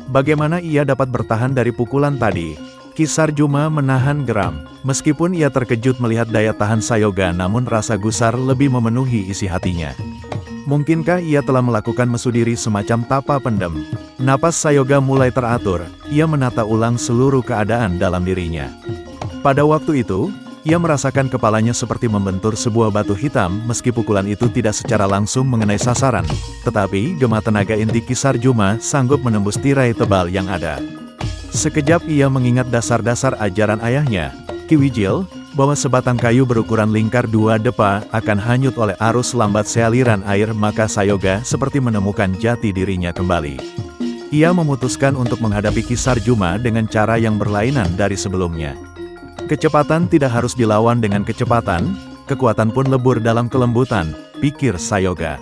Bagaimana ia dapat bertahan dari pukulan tadi? Ki Sarjuma menahan geram. Meskipun ia terkejut melihat daya tahan Sayoga, namun rasa gusar lebih memenuhi isi hatinya. Mungkinkah ia telah melakukan mesudiri semacam tapa pendem? Napas Sayoga mulai teratur, ia menata ulang seluruh keadaan dalam dirinya. Pada waktu itu, ia merasakan kepalanya seperti membentur sebuah batu hitam meski pukulan itu tidak secara langsung mengenai sasaran. Tetapi, gema tenaga inti Ki Sarjuma sanggup menembus tirai tebal yang ada. Sekejap ia mengingat dasar-dasar ajaran ayahnya, Ki Wijil, bahwa sebatang kayu berukuran lingkar 2 depa akan hanyut oleh arus lambat sealiran air, maka Sayoga seperti menemukan jati dirinya kembali. Ia memutuskan untuk menghadapi Ki Sarjuma dengan cara yang berlainan dari sebelumnya. Kecepatan tidak harus dilawan dengan kecepatan, kekuatan pun lebur dalam kelembutan, pikir Sayoga.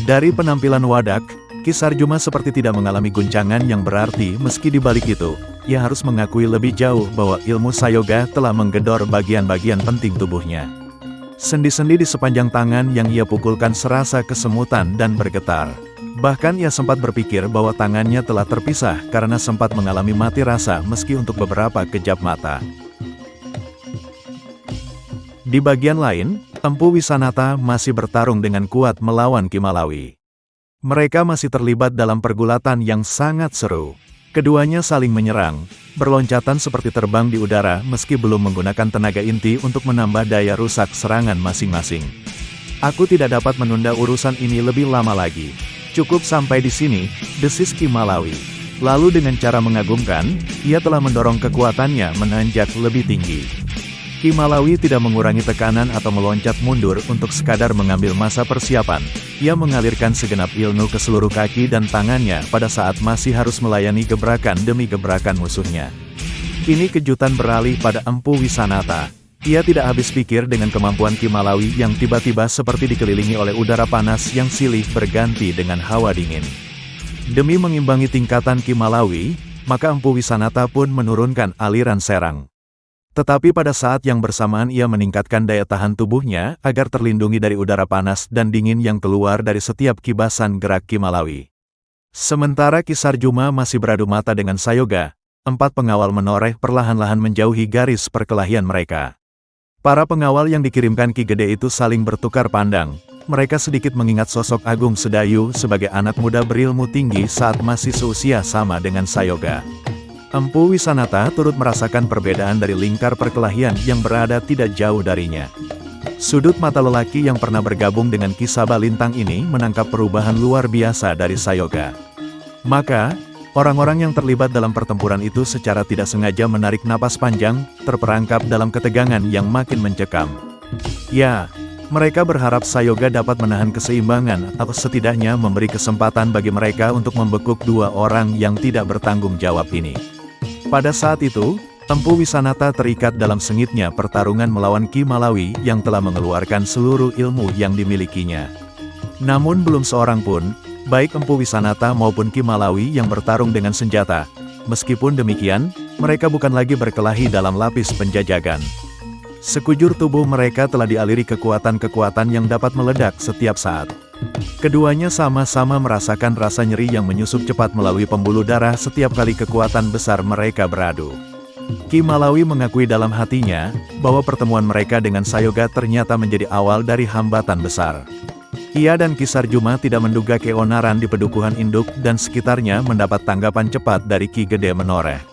Dari penampilan wadak, Ki Sarjuma seperti tidak mengalami guncangan yang berarti. Meski di balik itu, ia harus mengakui lebih jauh bahwa ilmu Sayoga telah menggedor bagian-bagian penting tubuhnya. Sendi-sendi di sepanjang tangan yang ia pukulkan serasa kesemutan dan bergetar. Bahkan ia sempat berpikir bahwa tangannya telah terpisah karena sempat mengalami mati rasa meski untuk beberapa kejap mata. Di bagian lain, Empu Wisanata masih bertarung dengan kuat melawan Ki Malawi. Mereka masih terlibat dalam pergulatan yang sangat seru. Keduanya saling menyerang, berloncatan seperti terbang di udara meski belum menggunakan tenaga inti untuk menambah daya rusak serangan masing-masing. Aku tidak dapat menunda urusan ini lebih lama lagi. Cukup sampai di sini, desis Ki Malawi. Lalu dengan cara mengagumkan, ia telah mendorong kekuatannya menanjak lebih tinggi. Ki Malawi tidak mengurangi tekanan atau meloncat mundur untuk sekadar mengambil masa persiapan. Ia mengalirkan segenap ilmu ke seluruh kaki dan tangannya pada saat masih harus melayani gebrakan demi gebrakan musuhnya. Kini kejutan beralih pada Empu Wisanata. Ia tidak habis pikir dengan kemampuan Ki Malawi yang tiba-tiba seperti dikelilingi oleh udara panas yang silih berganti dengan hawa dingin. Demi mengimbangi tingkatan Ki Malawi, maka Empu Wisanata pun menurunkan aliran serang. Tetapi pada saat yang bersamaan ia meningkatkan daya tahan tubuhnya agar terlindungi dari udara panas dan dingin yang keluar dari setiap kibasan gerak Ki Malawi. Sementara Ki Sarjuma masih beradu mata dengan Sayoga, 4 pengawal menoreh perlahan-lahan menjauhi garis perkelahian mereka. Para pengawal yang dikirimkan Ki Gede itu saling bertukar pandang. Mereka sedikit mengingat sosok Agung Sedayu sebagai anak muda berilmu tinggi saat masih seusia sama dengan Sayoga. Empu Wisanata turut merasakan perbedaan dari lingkar perkelahian yang berada tidak jauh darinya. Sudut mata lelaki yang pernah bergabung dengan Ki Sabalintang ini menangkap perubahan luar biasa dari Sayoga. Maka, orang-orang yang terlibat dalam pertempuran itu secara tidak sengaja menarik napas panjang, terperangkap dalam ketegangan yang makin mencekam. Ya, mereka berharap Sayoga dapat menahan keseimbangan atau setidaknya memberi kesempatan bagi mereka untuk membekuk 2 orang yang tidak bertanggung jawab ini. Pada saat itu, Empu Wisanata terikat dalam sengitnya pertarungan melawan Ki Malawi yang telah mengeluarkan seluruh ilmu yang dimilikinya. Namun belum seorang pun, baik Empu Wisanata maupun Ki Malawi yang bertarung dengan senjata. Meskipun demikian, mereka bukan lagi berkelahi dalam lapis penjajagan. Sekujur tubuh mereka telah dialiri kekuatan-kekuatan yang dapat meledak setiap saat. Keduanya sama-sama merasakan rasa nyeri yang menyusup cepat melalui pembuluh darah setiap kali kekuatan besar mereka beradu. Ki Malawi mengakui dalam hatinya, bahwa pertemuan mereka dengan Sayoga ternyata menjadi awal dari hambatan besar. Ia dan Ki Sarjuma tidak menduga keonaran di Pedukuhan Induk dan sekitarnya mendapat tanggapan cepat dari Ki Gede Menoreh.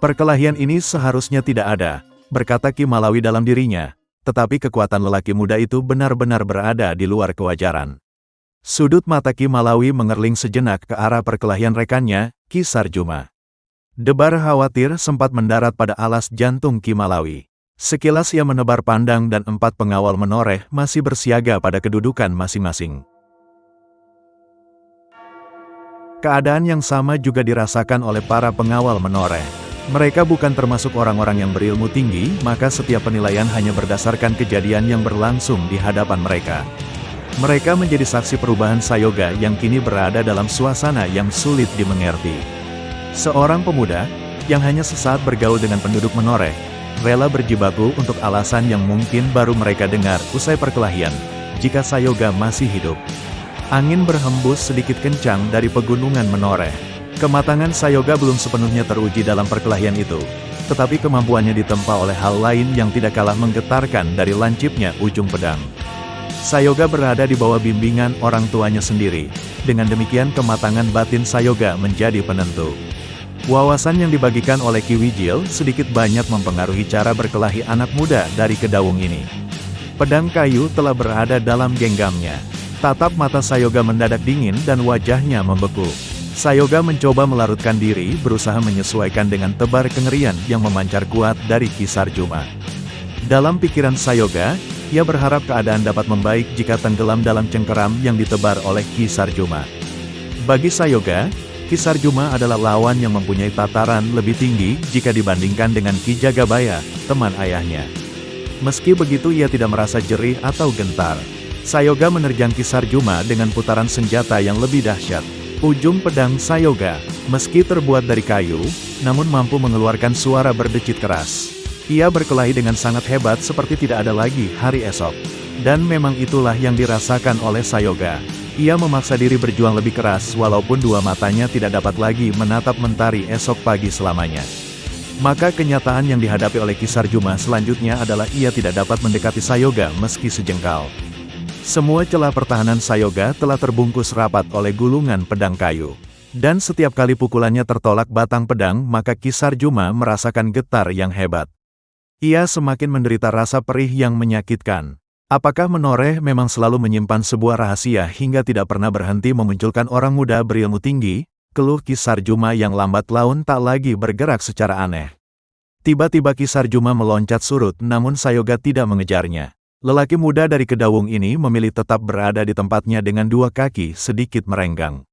Perkelahian ini seharusnya tidak ada, berkata Ki Malawi dalam dirinya, tetapi kekuatan lelaki muda itu benar-benar berada di luar kewajaran. Sudut mata Ki Malawi mengerling sejenak ke arah perkelahian rekannya, Ki Sarjuma. Debar khawatir sempat mendarat pada alas jantung Ki Malawi. Sekilas ia menebar pandang dan 4 pengawal menoreh masih bersiaga pada kedudukan masing-masing. Keadaan yang sama juga dirasakan oleh para pengawal menoreh. Mereka bukan termasuk orang-orang yang berilmu tinggi, maka setiap penilaian hanya berdasarkan kejadian yang berlangsung di hadapan mereka. Mereka menjadi saksi perubahan Sayoga yang kini berada dalam suasana yang sulit dimengerti. Seorang pemuda, yang hanya sesaat bergaul dengan penduduk menoreh, rela berjibaku untuk alasan yang mungkin baru mereka dengar usai perkelahian, jika Sayoga masih hidup. Angin berhembus sedikit kencang dari pegunungan menoreh. Kematangan Sayoga belum sepenuhnya teruji dalam perkelahian itu, tetapi kemampuannya ditempa oleh hal lain yang tidak kalah menggetarkan dari lancipnya ujung pedang. Sayoga berada di bawah bimbingan orang tuanya sendiri, dengan demikian kematangan batin Sayoga menjadi penentu. Wawasan yang dibagikan oleh Ki Wijil sedikit banyak mempengaruhi cara berkelahi anak muda dari Kedawung ini. Pedang kayu telah berada dalam genggamnya. Tatap mata Sayoga mendadak dingin dan wajahnya membeku. Sayoga mencoba melarutkan diri, berusaha menyesuaikan dengan tebar kengerian yang memancar kuat dari Ki Sarjuma. Dalam pikiran Sayoga, ia berharap keadaan dapat membaik jika tenggelam dalam cengkeram yang ditebar oleh Ki Sarjuma. Bagi Sayoga, Ki Sarjuma adalah lawan yang mempunyai tataran lebih tinggi jika dibandingkan dengan Ki Jagabaya, teman ayahnya. Meski begitu ia tidak merasa jerih atau gentar. Sayoga menerjang Ki Sarjuma dengan putaran senjata yang lebih dahsyat. Ujung pedang Sayoga, meski terbuat dari kayu, namun mampu mengeluarkan suara berdecit keras. Ia berkelahi dengan sangat hebat seperti tidak ada lagi hari esok. Dan memang itulah yang dirasakan oleh Sayoga. Ia memaksa diri berjuang lebih keras walaupun dua matanya tidak dapat lagi menatap mentari esok pagi selamanya. Maka kenyataan yang dihadapi oleh Ki Sarjuma selanjutnya adalah ia tidak dapat mendekati Sayoga meski sejengkal. Semua celah pertahanan Sayoga telah terbungkus rapat oleh gulungan pedang kayu. Dan setiap kali pukulannya tertolak batang pedang maka Ki Sarjuma merasakan getar yang hebat. Ia semakin menderita rasa perih yang menyakitkan. Apakah Menoreh memang selalu menyimpan sebuah rahasia hingga tidak pernah berhenti memunculkan orang muda berilmu tinggi? Keluh Ki Sarjuma yang lambat laun tak lagi bergerak secara aneh. Tiba-tiba Ki Sarjuma meloncat surut namun Sayoga tidak mengejarnya. Lelaki muda dari Kedawung ini memilih tetap berada di tempatnya dengan dua kaki sedikit merenggang.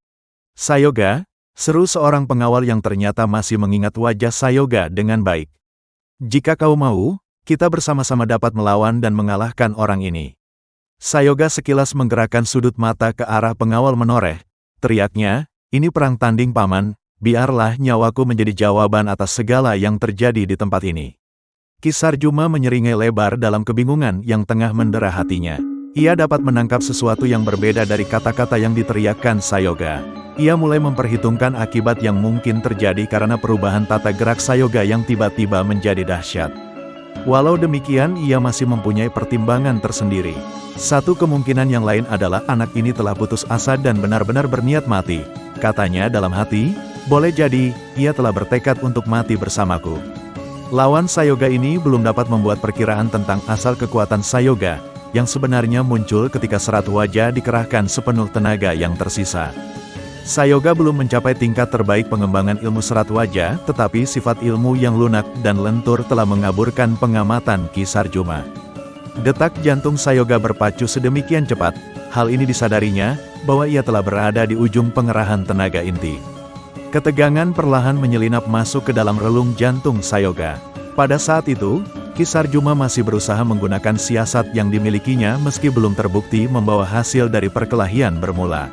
Sayoga, seru seorang pengawal yang ternyata masih mengingat wajah Sayoga dengan baik. Jika kau mau, kita bersama-sama dapat melawan dan mengalahkan orang ini. Sayoga sekilas menggerakkan sudut mata ke arah pengawal Menoreh. Teriaknya, ini perang tanding paman, biarlah nyawaku menjadi jawaban atas segala yang terjadi di tempat ini. Ki Sarjuma menyeringai lebar dalam kebingungan yang tengah mendera hatinya. Ia dapat menangkap sesuatu yang berbeda dari kata-kata yang diteriakkan Sayoga. Ia mulai memperhitungkan akibat yang mungkin terjadi karena perubahan tata gerak Sayoga yang tiba-tiba menjadi dahsyat. Walau demikian ia masih mempunyai pertimbangan tersendiri. Satu kemungkinan yang lain adalah anak ini telah putus asa dan benar-benar berniat mati. Katanya dalam hati, boleh jadi, ia telah bertekad untuk mati bersamaku. Lawan Sayoga ini belum dapat membuat perkiraan tentang asal kekuatan Sayoga, yang sebenarnya muncul ketika serat wajah dikerahkan sepenuh tenaga yang tersisa. Sayoga belum mencapai tingkat terbaik pengembangan ilmu serat wajah, tetapi sifat ilmu yang lunak dan lentur telah mengaburkan pengamatan Ki Sarjuma. Detak jantung Sayoga berpacu sedemikian cepat, hal ini disadarinya, bahwa ia telah berada di ujung pengerahan tenaga inti. Ketegangan perlahan menyelinap masuk ke dalam relung jantung Sayoga. Pada saat itu, Ki Sarjuma masih berusaha menggunakan siasat yang dimilikinya meski belum terbukti membawa hasil dari perkelahian bermula.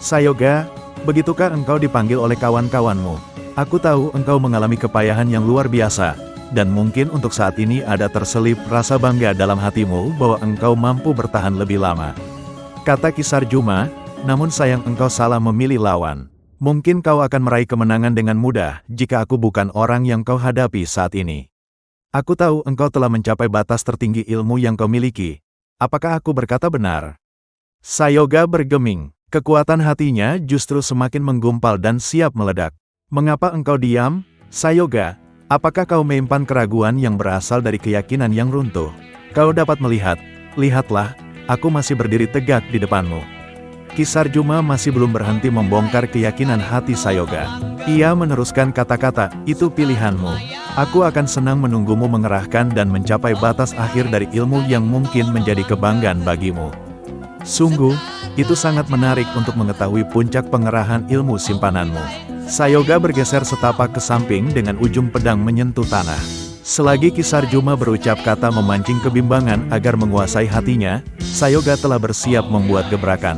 Sayoga, begitukah engkau dipanggil oleh kawan-kawanmu? Aku tahu engkau mengalami kepayahan yang luar biasa, dan mungkin untuk saat ini ada terselip rasa bangga dalam hatimu bahwa engkau mampu bertahan lebih lama. Kata Ki Sarjuma, namun sayang engkau salah memilih lawan. Mungkin kau akan meraih kemenangan dengan mudah jika aku bukan orang yang kau hadapi saat ini. Aku tahu engkau telah mencapai batas tertinggi ilmu yang kau miliki. Apakah aku berkata benar? Sayoga bergeming. Kekuatan hatinya justru semakin menggumpal dan siap meledak. Mengapa engkau diam, Sayoga? Apakah kau menyimpan keraguan yang berasal dari keyakinan yang runtuh? Kau dapat melihat, lihatlah, aku masih berdiri tegak di depanmu. Ki Sarjuma masih belum berhenti membongkar keyakinan hati Sayoga. Ia meneruskan kata-kata, itu pilihanmu. Aku akan senang menunggumu mengerahkan dan mencapai batas akhir dari ilmu yang mungkin menjadi kebanggaan bagimu. Sungguh, itu sangat menarik untuk mengetahui puncak pengerahan ilmu simpananmu. Sayoga bergeser setapak ke samping dengan ujung pedang menyentuh tanah. Selagi Ki Sarjuma berucap kata memancing kebimbangan agar menguasai hatinya, Sayoga telah bersiap membuat gebrakan.